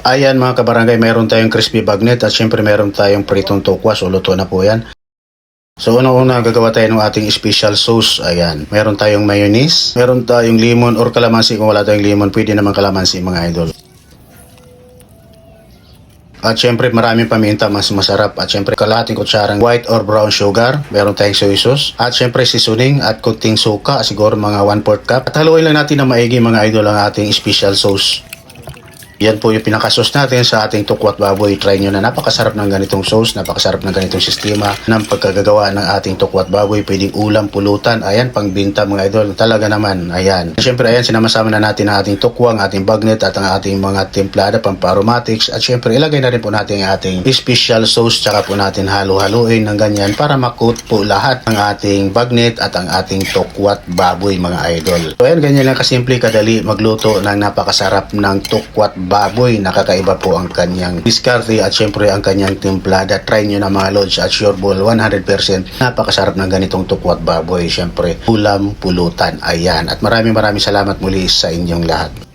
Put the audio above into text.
Ayan mga kabarangay, meron tayong crispy bagnet at syempre meron tayong pritong tokwa. So luto na po yan. So unang-una gagawa tayo ng ating special sauce. Ayan, meron tayong mayonnaise, meron tayong lemon or kalamansi. Kung wala tayong lemon, pwede naman kalamansi mga idol. At syempre maraming paminta, mas masarap. At syempre kalahating kutsarang white or brown sugar. Meron tayong soy sauce. At syempre seasoning at kunting suka, siguro mga 1/4 cup. At haluin lang natin na maigi mga idol ang ating special sauce. Yan po yung pinakasos natin sa ating tukwat baboy. Try nyo na, napakasarap ng ganitong sauce, napakasarap ng ganitong sistema ng pagkagagawa ng ating tukwat baboy. Pwedeng ulam, pulutan, ayan, pangbinta mga idol. Talaga naman, ayan. Siyempre, ayan, sinama-sama na natin ang ating tukwa, ang ating bagnet at ang ating mga templada, pamparomatics. At siyempre, ilagay na rin po natin ang ating special sauce, tsaka po natin halo-haluin ng ganyan para makut po lahat ng ating bagnet at ang ating tukwat baboy mga idol. So, ayan, ganyan lang kasimple, kadali magluto ng napakasarap ng tukwat baboy. Nakakaiba po ang kanyang diskarte at syempre ang kanyang templada. Try nyo na mga lods at sure ball 100% napakasarap ng ganitong tukwat baboy. Syempre ulam, pulutan, ayan. At maraming salamat muli sa inyong lahat.